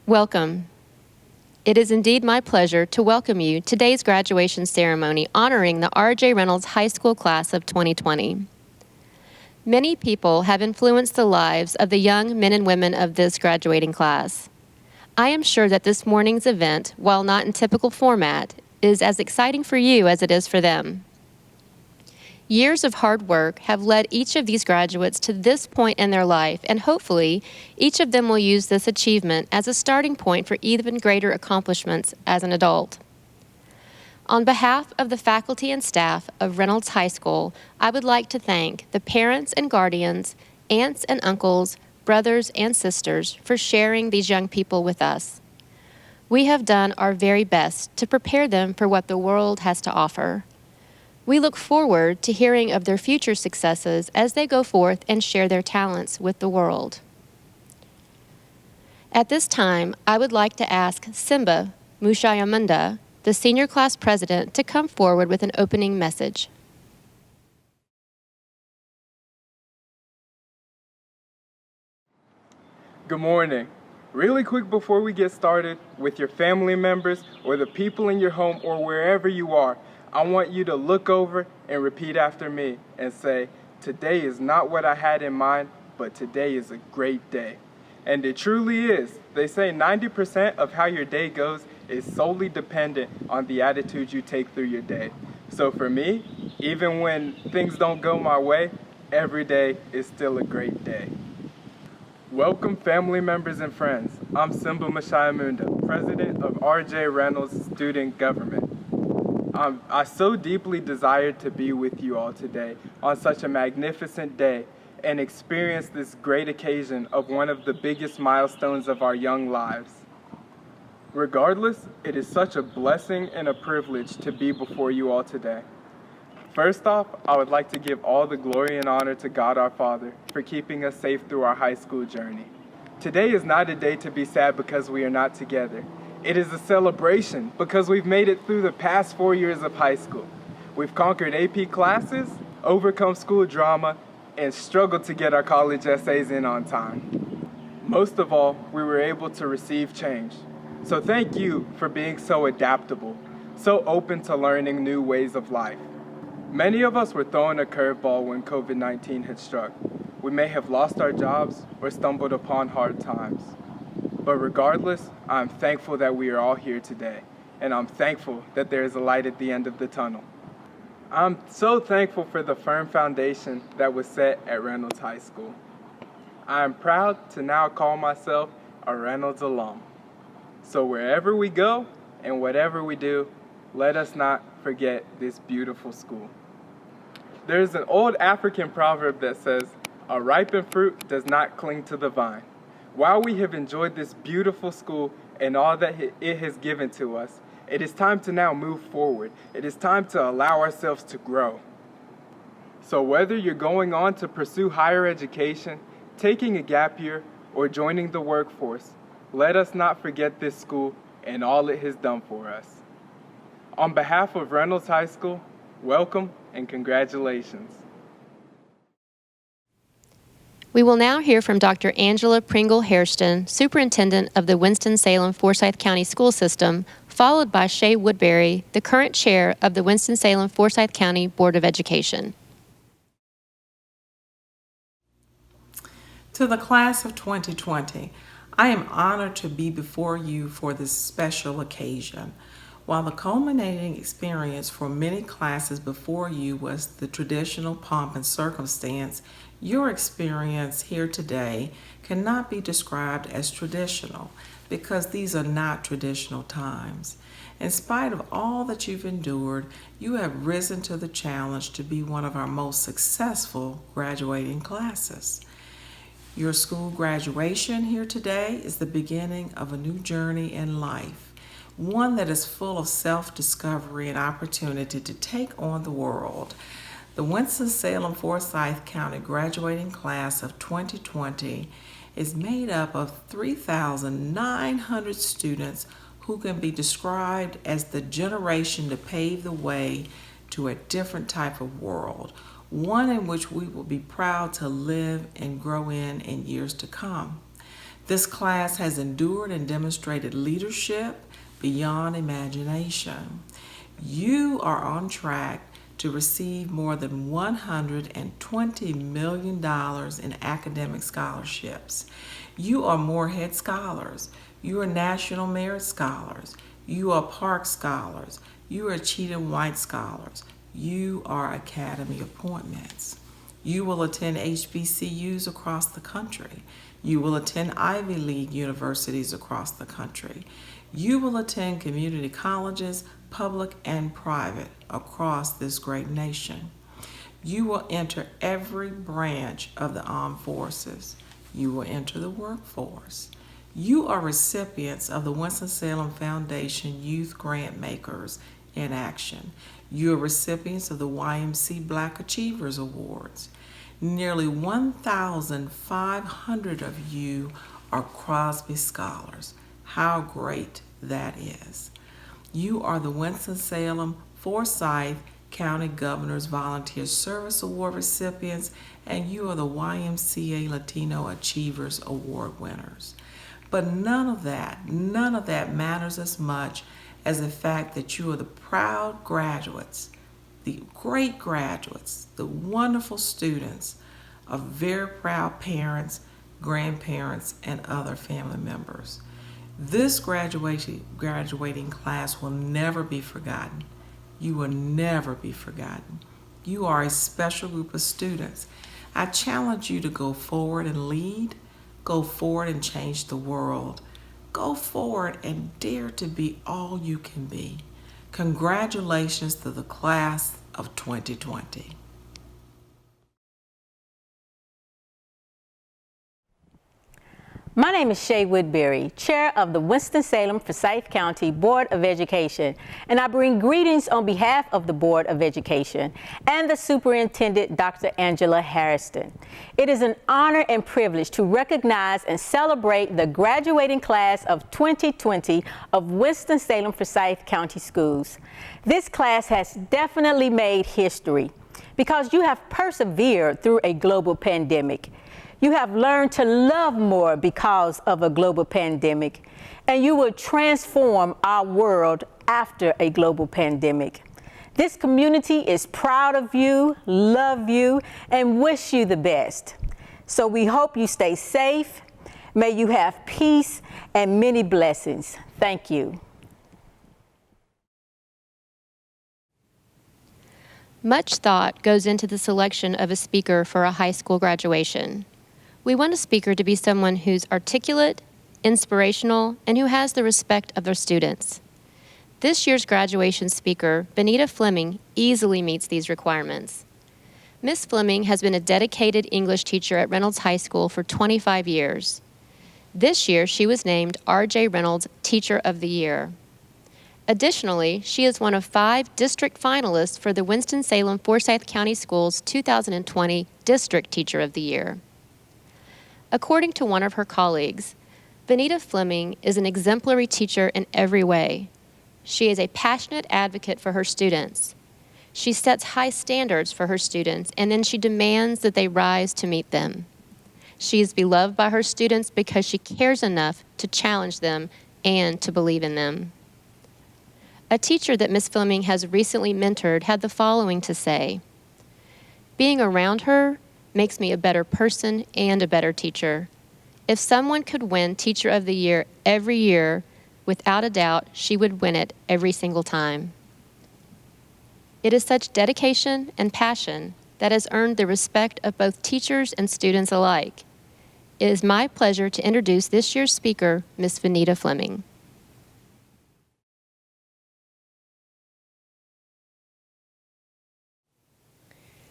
Welcome. It is indeed my pleasure to welcome you to today's graduation ceremony honoring the R.J. Reynolds High School class of 2020. Many people have influenced the lives of the young men and women of this graduating class. I am sure that this morning's event, while not in typical format, is as exciting for you as it is for them. Years of hard work have led each of these graduates to this point in their life, and hopefully, each of them will use this achievement as a starting point for even greater accomplishments as an adult. On behalf of the faculty and staff of Reynolds High School, I would like to thank the parents and guardians, aunts and uncles, brothers and sisters for sharing these young people with us. We have done our very best to prepare them for what the world has to offer. We look forward to hearing of their future successes as they go forth and share their talents with the world. At this time, I would like to ask Simba Mushayamunda, the senior class president, to come forward with an opening message. Good morning. Really quick before we get started, with your family members or the people in your home or wherever you are, I want you to look over and repeat after me and say, today is not what I had in mind, but today is a great day. And it truly is. They say 90% of how your day goes is solely dependent on the attitude you take through your day. So for me, even when things don't go my way, every day is still a great day. Welcome family members and friends. I'm Simba Mashayamunda, president of R.J. Reynolds Student Government. I so deeply desired to be with you all today on such a magnificent day and experience this great occasion of one of the biggest milestones of our young lives. Regardless, it is such a blessing and a privilege to be before you all today. First off, I would like to give all the glory and honor to God our Father for keeping us safe through our high school journey. Today is not a day to be sad because we are not together. It is a celebration because we've made it through the past 4 years of high school. We've conquered AP classes, overcome school drama, and struggled to get our college essays in on time. Most of all, we were able to receive change. So thank you for being so adaptable, so open to learning new ways of life. Many of us were thrown a curveball when COVID-19 had struck. We may have lost our jobs or stumbled upon hard times. But regardless, I'm thankful that we are all here today, and I'm thankful that there is a light at the end of the tunnel. I'm so thankful for the firm foundation that was set at Reynolds High School. I am proud to now call myself a Reynolds alum. So wherever we go and whatever we do, let us not forget this beautiful school. There's an old African proverb that says, "A ripened fruit does not cling to the vine." While we have enjoyed this beautiful school and all that it has given to us, it is time to now move forward. It is time to allow ourselves to grow. So whether you're going on to pursue higher education, taking a gap year, or joining the workforce, let us not forget this school and all it has done for us. On behalf of Reynolds High School, welcome and congratulations. We will now hear from Dr. Angela Pringle Hairston, Superintendent of the Winston-Salem Forsyth County School System, followed by Shay Woodbury, the current chair of the Winston-Salem Forsyth County Board of Education. To the class of 2020, I am honored to be before you for this special occasion. While the culminating experience for many classes before you was the traditional pomp and circumstance, your experience here today cannot be described as traditional because these are not traditional times. In spite of all that you've endured, you have risen to the challenge to be one of our most successful graduating classes. Your school graduation here today is the beginning of a new journey in life, one that is full of self-discovery and opportunity to take on the world. The Winston-Salem Forsyth County graduating class of 2020 is made up of 3,900 students who can be described as the generation to pave the way to a different type of world, one in which we will be proud to live and grow in years to come. This class has endured and demonstrated leadership beyond imagination. You are on track to receive more than $120 million in academic scholarships. You are Moorhead Scholars. You are National Merit Scholars. You are Park Scholars. You are Cheatham White Scholars. You are Academy appointments. You will attend HBCUs across the country. You will attend Ivy League universities across the country. You will attend community colleges, public and private, across this great nation. You will enter every branch of the armed forces. You will enter the workforce. You are recipients of the Winston-Salem Foundation Youth Grant Makers in Action. You are recipients of the YMC Black Achievers Awards. Nearly 1,500 of you are Crosby Scholars. How great that is. You are the Winston-Salem Forsyth County Governor's Volunteer Service Award recipients, and you are the YMCA Latino Achievers Award winners. But none of that matters as much as the fact that you are the proud graduates, the great graduates, the wonderful students of very proud parents, grandparents, and other family members. This graduating class will never be forgotten. You will never be forgotten. You are a special group of students. I challenge you to go forward and lead, go forward and change the world. Go forward and dare to be all you can be. Congratulations to the class of 2020. My name is Shay Woodbury, Chair of the Winston-Salem Forsyth County Board of Education, and I bring greetings on behalf of the Board of Education and the Superintendent, Dr. Angela Hairston. It is an honor and privilege to recognize and celebrate the graduating class of 2020 of Winston-Salem Forsyth County Schools. This class has definitely made history because you have persevered through a global pandemic. You have learned to love more because of a global pandemic, and you will transform our world after a global pandemic. This community is proud of you, love you, and wish you the best. So we hope you stay safe. May you have peace and many blessings. Thank you. Much thought goes into the selection of a speaker for a high school graduation. We want a speaker to be someone who's articulate, inspirational, and who has the respect of their students. This year's graduation speaker, Benita Fleming, easily meets these requirements. Ms. Fleming has been a dedicated English teacher at Reynolds High School for 25 years. This year, she was named R.J. Reynolds Teacher of the Year. Additionally, she is one of 5 district finalists for the Winston-Salem Forsyth County Schools 2020 District Teacher of the Year. According to one of her colleagues, Benita Fleming is an exemplary teacher in every way. She is a passionate advocate for her students. She sets high standards for her students, and then she demands that they rise to meet them. She is beloved by her students because she cares enough to challenge them and to believe in them. A teacher that Ms. Fleming has recently mentored had the following to say: "Being around her makes me a better person and a better teacher. If someone could win Teacher of the Year every year, without a doubt, she would win it every single time." It is such dedication and passion that has earned the respect of both teachers and students alike. It is my pleasure to introduce this year's speaker, Ms. Vanita Fleming.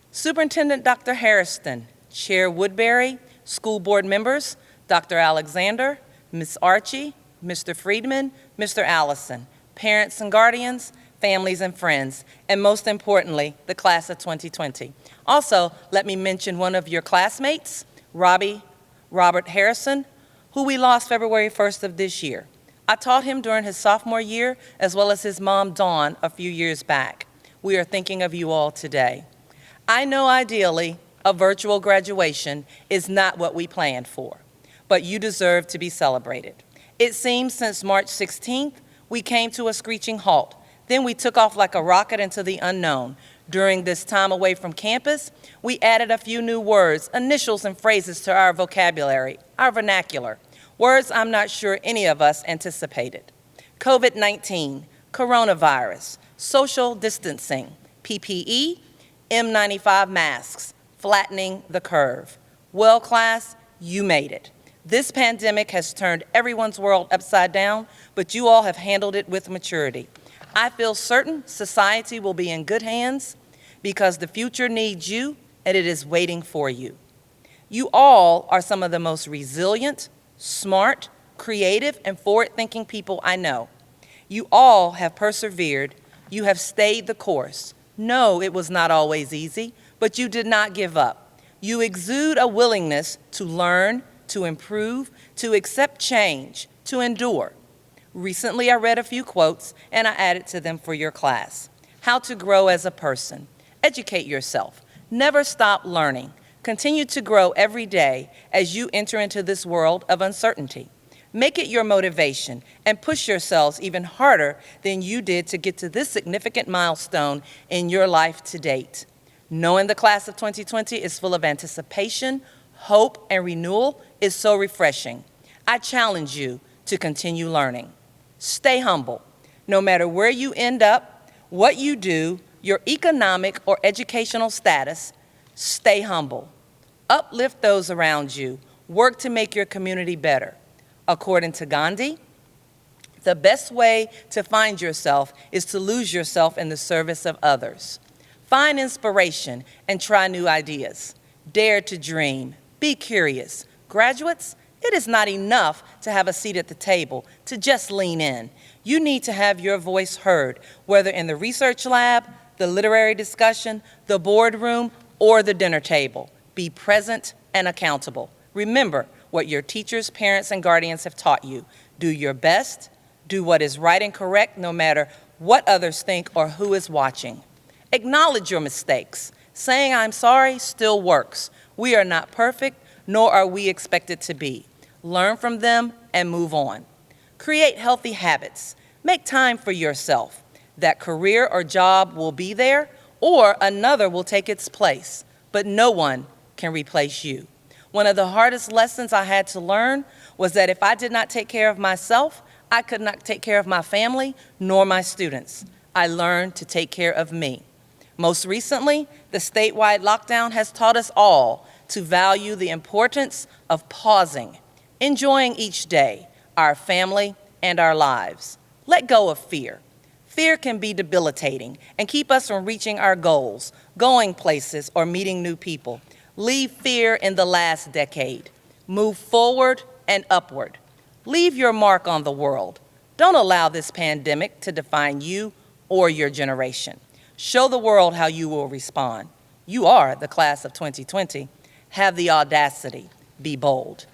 Superintendent Dr. Harrison, Chair Woodbury, school board members, Dr. Alexander, Ms. Archie, Mr. Friedman, Mr. Allison, parents and guardians, families and friends, and most importantly, the class of 2020. Also, let me mention one of your classmates, Robert Harrison, who we lost February 1st of this year. I taught him during his sophomore year, as well as his mom, Dawn, a few years back. We are thinking of you all today. I know ideally a virtual graduation is not what we planned for, but you deserve to be celebrated. It seems since March 16th, we came to a screeching halt. Then we took off like a rocket into the unknown. During this time away from campus, we added a few new words, initials, and phrases to our vocabulary, our vernacular, words I'm not sure any of us anticipated. COVID-19, coronavirus, social distancing, PPE, N95 masks, flattening the curve. Well, class, you made it. This pandemic has turned everyone's world upside down, but you all have handled it with maturity. I feel certain society will be in good hands because the future needs you and it is waiting for you. You all are some of the most resilient, smart, creative, and forward-thinking people I know. You all have persevered. You have stayed the course. No, it was not always easy, but you did not give up. You exude a willingness to learn, to improve, to accept change, to endure. Recently, I read a few quotes, and I added to them for your class. How to grow as a person. Educate yourself. Never stop learning. Continue to grow every day as you enter into this world of uncertainty. Make it your motivation and push yourselves even harder than you did to get to this significant milestone in your life to date. Knowing the class of 2020 is full of anticipation, hope, and renewal is so refreshing. I challenge you to continue learning. Stay humble. No matter where you end up, what you do, your economic or educational status, stay humble. Uplift those around you. Work to make your community better. According to Gandhi, the best way to find yourself is to lose yourself in the service of others. Find inspiration and try new ideas. Dare to dream. Be curious. Graduates, it is not enough to have a seat at the table, to just lean in. You need to have your voice heard, whether in the research lab, the literary discussion, the boardroom, or the dinner table. Be present and accountable. Remember what your teachers, parents, and guardians have taught you. Do your best. Do what is right and correct, no matter what others think or who is watching. Acknowledge your mistakes. Saying I'm sorry still works. We are not perfect, nor are we expected to be. Learn from them and move on. Create healthy habits. Make time for yourself. That career or job will be there, or another will take its place, but no one can replace you. One of the hardest lessons I had to learn was that if I did not take care of myself, I could not take care of my family nor my students. I learned to take care of me. Most recently, the statewide lockdown has taught us all to value the importance of pausing, enjoying each day, our family, and our lives. Let go of fear. Fear can be debilitating and keep us from reaching our goals, going places, or meeting new people. Leave fear in the last decade. Move forward and upward. Leave your mark on the world. Don't allow this pandemic to define you or your generation. Show the world how you will respond. You are the class of 2020. Have the audacity. Be bold.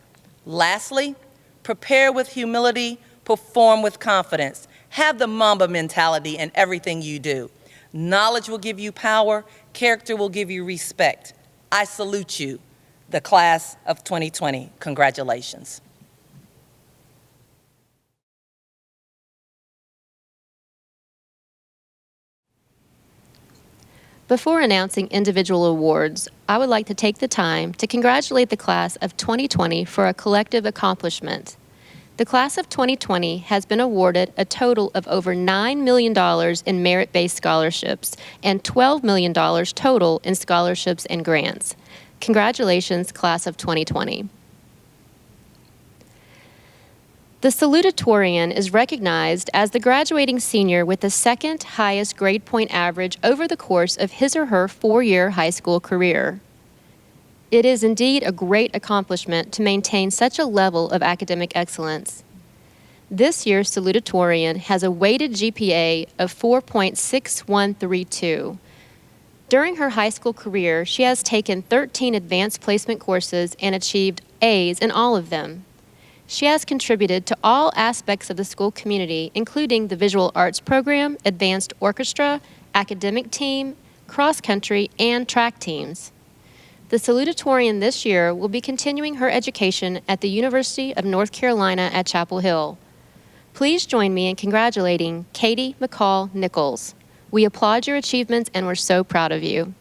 Lastly, prepare with humility, perform with confidence. Have the Mamba mentality in everything you do. Knowledge will give you power. Character will give you respect. I salute you. the class of 2020. Congratulations. Before announcing individual awards, I would like to take the time to congratulate the class of 2020 for a collective accomplishment. The class of 2020 has been awarded a total of over $9 million in merit-based scholarships and $12 million total in scholarships and grants. Congratulations, class of 2020. The salutatorian is recognized as the graduating senior with the second highest grade point average over the course of his or her four-year high school career. It is indeed a great accomplishment to maintain such a level of academic excellence. This year's salutatorian has a weighted GPA of 4.6132. During her high school career, she has taken 13 advanced placement courses and achieved A's in all of them. She has contributed to all aspects of the school community, including the visual arts program, advanced orchestra, academic team, cross-country, and track teams. The salutatorian this year will be continuing her education at the University of North Carolina at Chapel Hill. Please join me in congratulating Katie McCall Nichols. We applaud your achievements and we're so proud of you.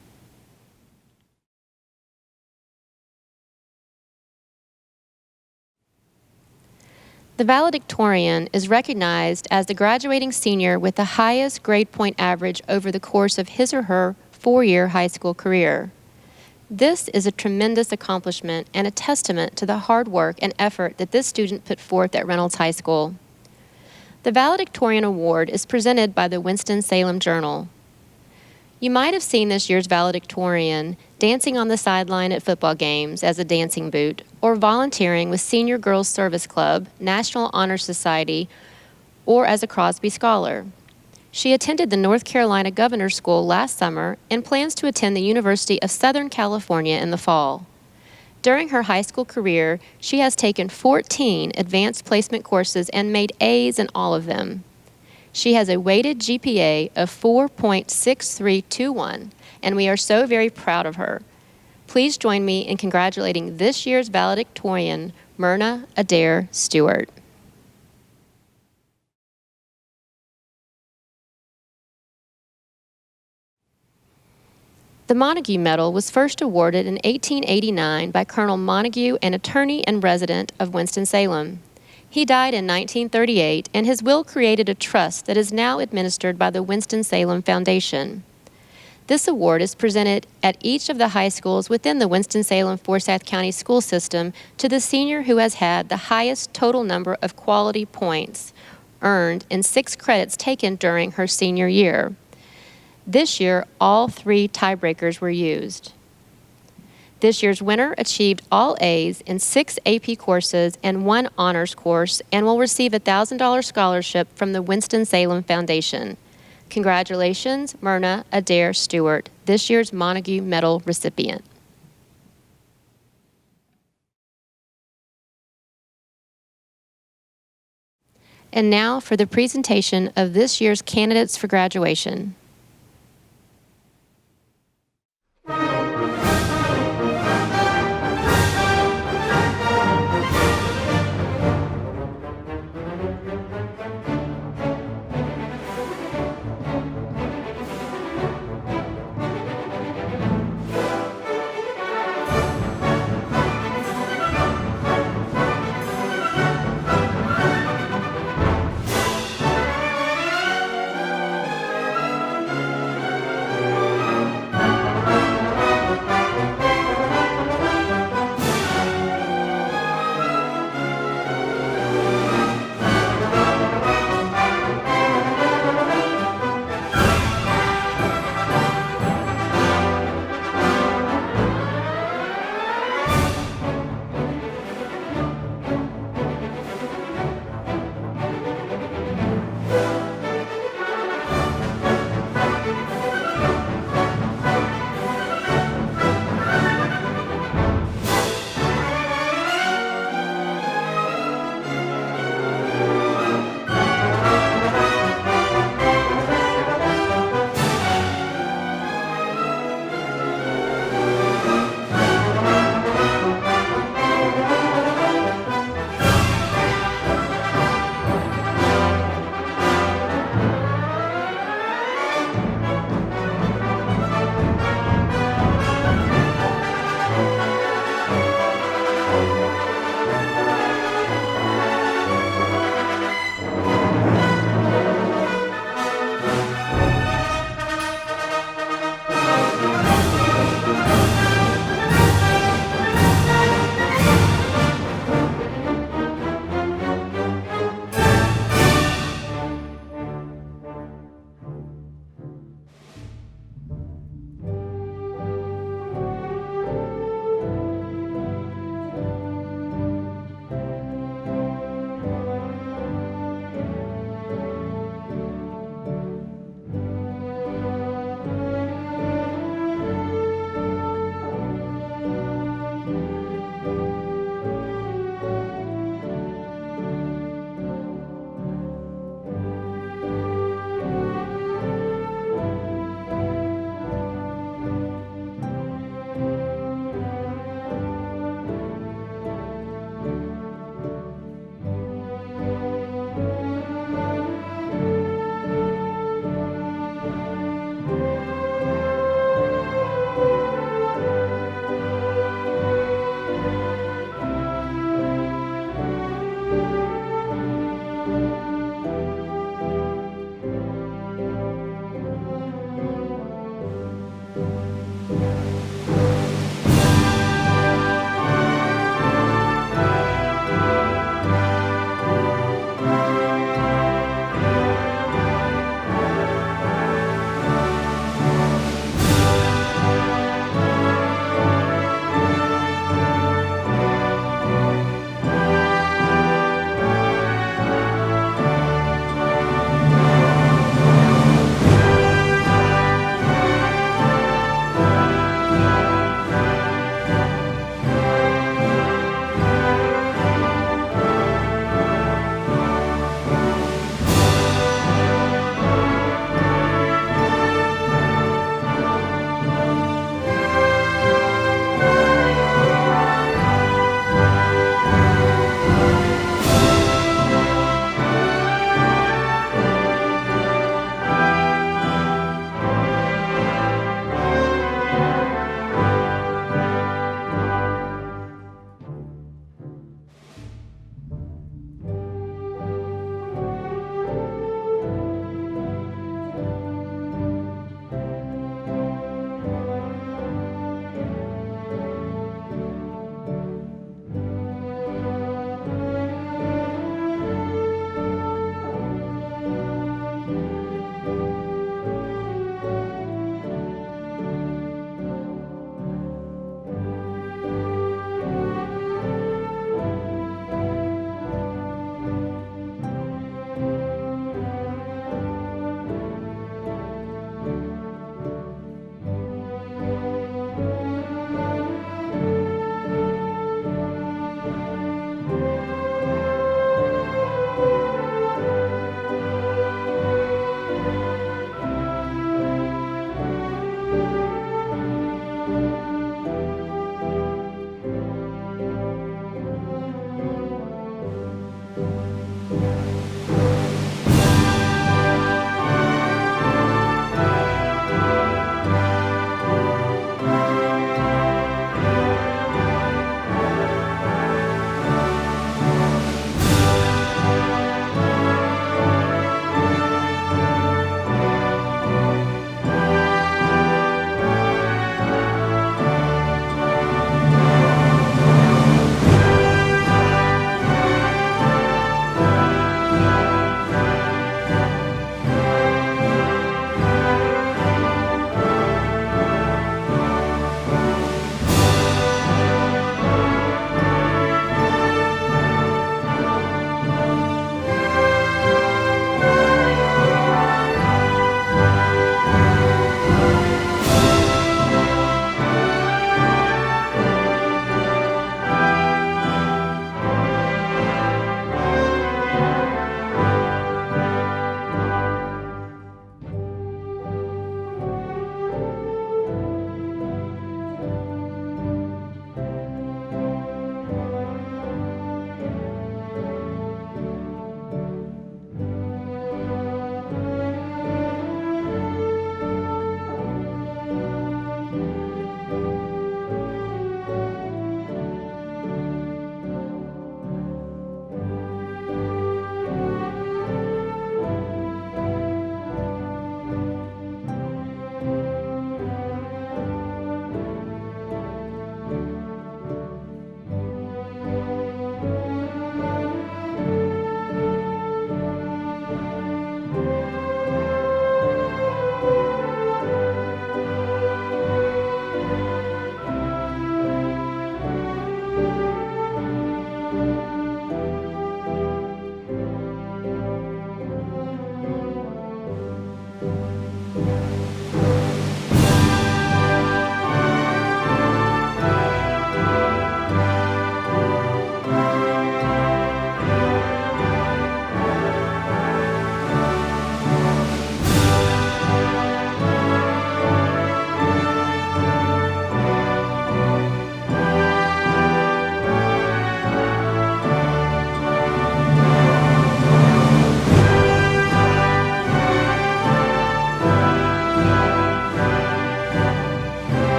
The valedictorian is recognized as the graduating senior with the highest grade point average over the course of his or her four-year high school career. This is a tremendous accomplishment and a testament to the hard work and effort that this student put forth at Reynolds High School. The valedictorian award is presented by the Winston-Salem Journal. You might have seen this year's valedictorian dancing on the sideline at football games as a dancing boot, or volunteering with Senior Girls Service Club, National Honor Society, or as a Crosby Scholar. She attended the North Carolina Governor's School last summer and plans to attend the University of Southern California in the fall. During her high school career, she has taken 14 advanced placement courses and made A's in all of them. She has a weighted GPA of 4.6321, and we are so very proud of her. Please join me in congratulating this year's valedictorian, Myrna Adair Stewart. The Montague Medal was first awarded in 1889 by Colonel Montague, an attorney and resident of Winston-Salem. He died in 1938, and his will created a trust that is now administered by the Winston-Salem Foundation. This award is presented at each of the high schools within the Winston-Salem-Forsyth County school system to the senior who has had the highest total number of quality points earned in 6 credits taken during her senior year. This year, all 3 tiebreakers were used. This year's winner achieved all A's in 6 AP courses and 1 honors course and will receive a $1,000 scholarship from the Winston-Salem Foundation. Congratulations, Myrna Adair Stewart, this year's Montague Medal recipient. And now for the presentation of this year's candidates for graduation.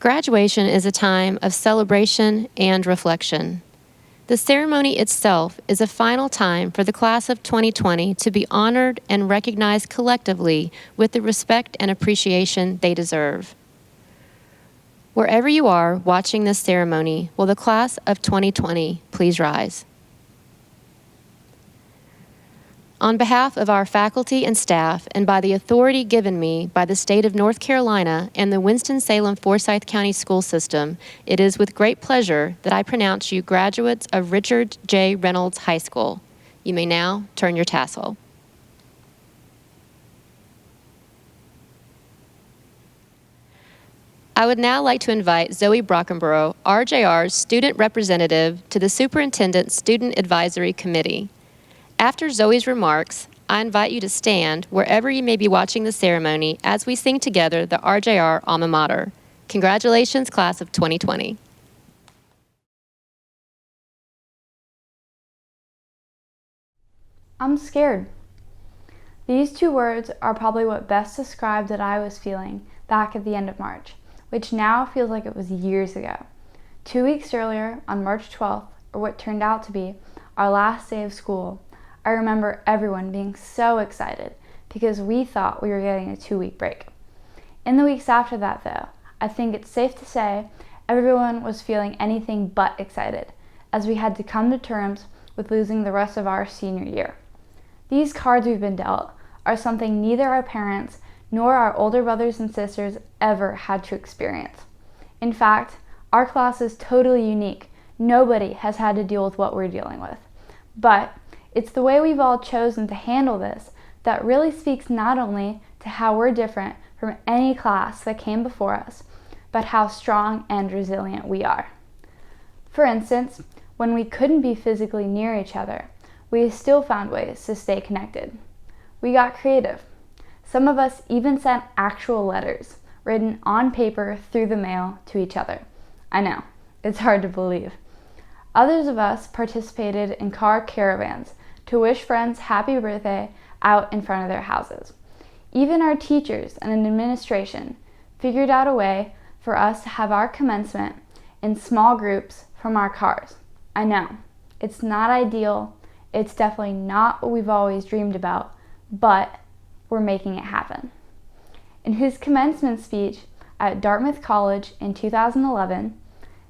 Graduation is a time of celebration and reflection. The ceremony itself is a final time for the class of 2020 to be honored and recognized collectively with the respect and appreciation they deserve. Wherever you are watching this ceremony, will the class of 2020 please rise? On behalf of our faculty and staff, and by the authority given me by the state of North Carolina and the Winston-Salem Forsyth County School System, it is with great pleasure that I pronounce you graduates of Richard J. Reynolds High School. You may now turn your tassel. I would now like to invite Zoe Brockenborough, RJR's student representative, to the Superintendent Student Advisory Committee. After Zoe's remarks, I invite you to stand wherever you may be watching the ceremony as we sing together the RJR alma mater. Congratulations, class of 2020. I'm scared. These two words are probably what best described what I was feeling back at the end of March, which now feels like it was years ago. 2 weeks earlier, on March 12th, or what turned out to be our last day of school, I remember everyone being so excited because we thought we were getting a 2-week break. In the weeks after that, though, I think it's safe to say everyone was feeling anything but excited as we had to come to terms with losing the rest of our senior year. These cards we've been dealt are something neither our parents nor our older brothers and sisters ever had to experience. In fact, our class is totally unique. Nobody has had to deal with what we're dealing with. But it's the way we've all chosen to handle this that really speaks not only to how we're different from any class that came before us, but how strong and resilient we are. For instance, when we couldn't be physically near each other, we still found ways to stay connected. We got creative. Some of us even sent actual letters, written on paper through the mail, to each other. I know, it's hard to believe. Others of us participated in car caravans to wish friends happy birthday out in front of their houses. Even our teachers and administration figured out a way for us to have our commencement in small groups from our cars. I know, it's not ideal, it's definitely not what we've always dreamed about, but we're making it happen. In his commencement speech at Dartmouth College in 2011,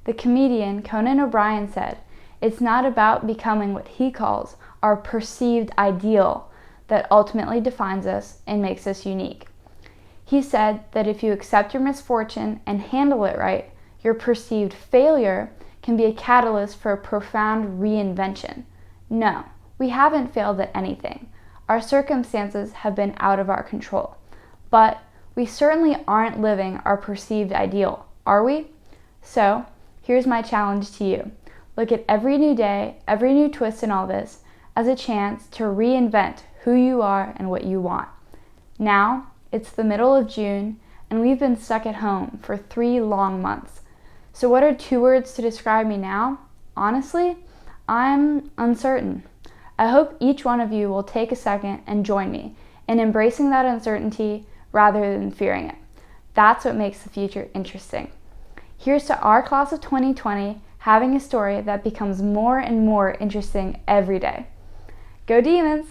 the comedian Conan O'Brien said, "It's not about becoming what he calls our perceived ideal that ultimately defines us and makes us unique." He said that if you accept your misfortune and handle it right, your perceived failure can be a catalyst for a profound reinvention. No, we haven't failed at anything. Our circumstances have been out of our control. But we certainly aren't living our perceived ideal, are we? So, here's my challenge to you. Look at every new day, every new twist in all this, as a chance to reinvent who you are and what you want. Now, it's the middle of June, and we've been stuck at home for 3 long months. So what are 2 words to describe me now? Honestly, I'm uncertain. I hope each one of you will take a second and join me in embracing that uncertainty rather than fearing it. That's what makes the future interesting. Here's to our class of 2020 having a story that becomes more and more interesting every day. Go Demons!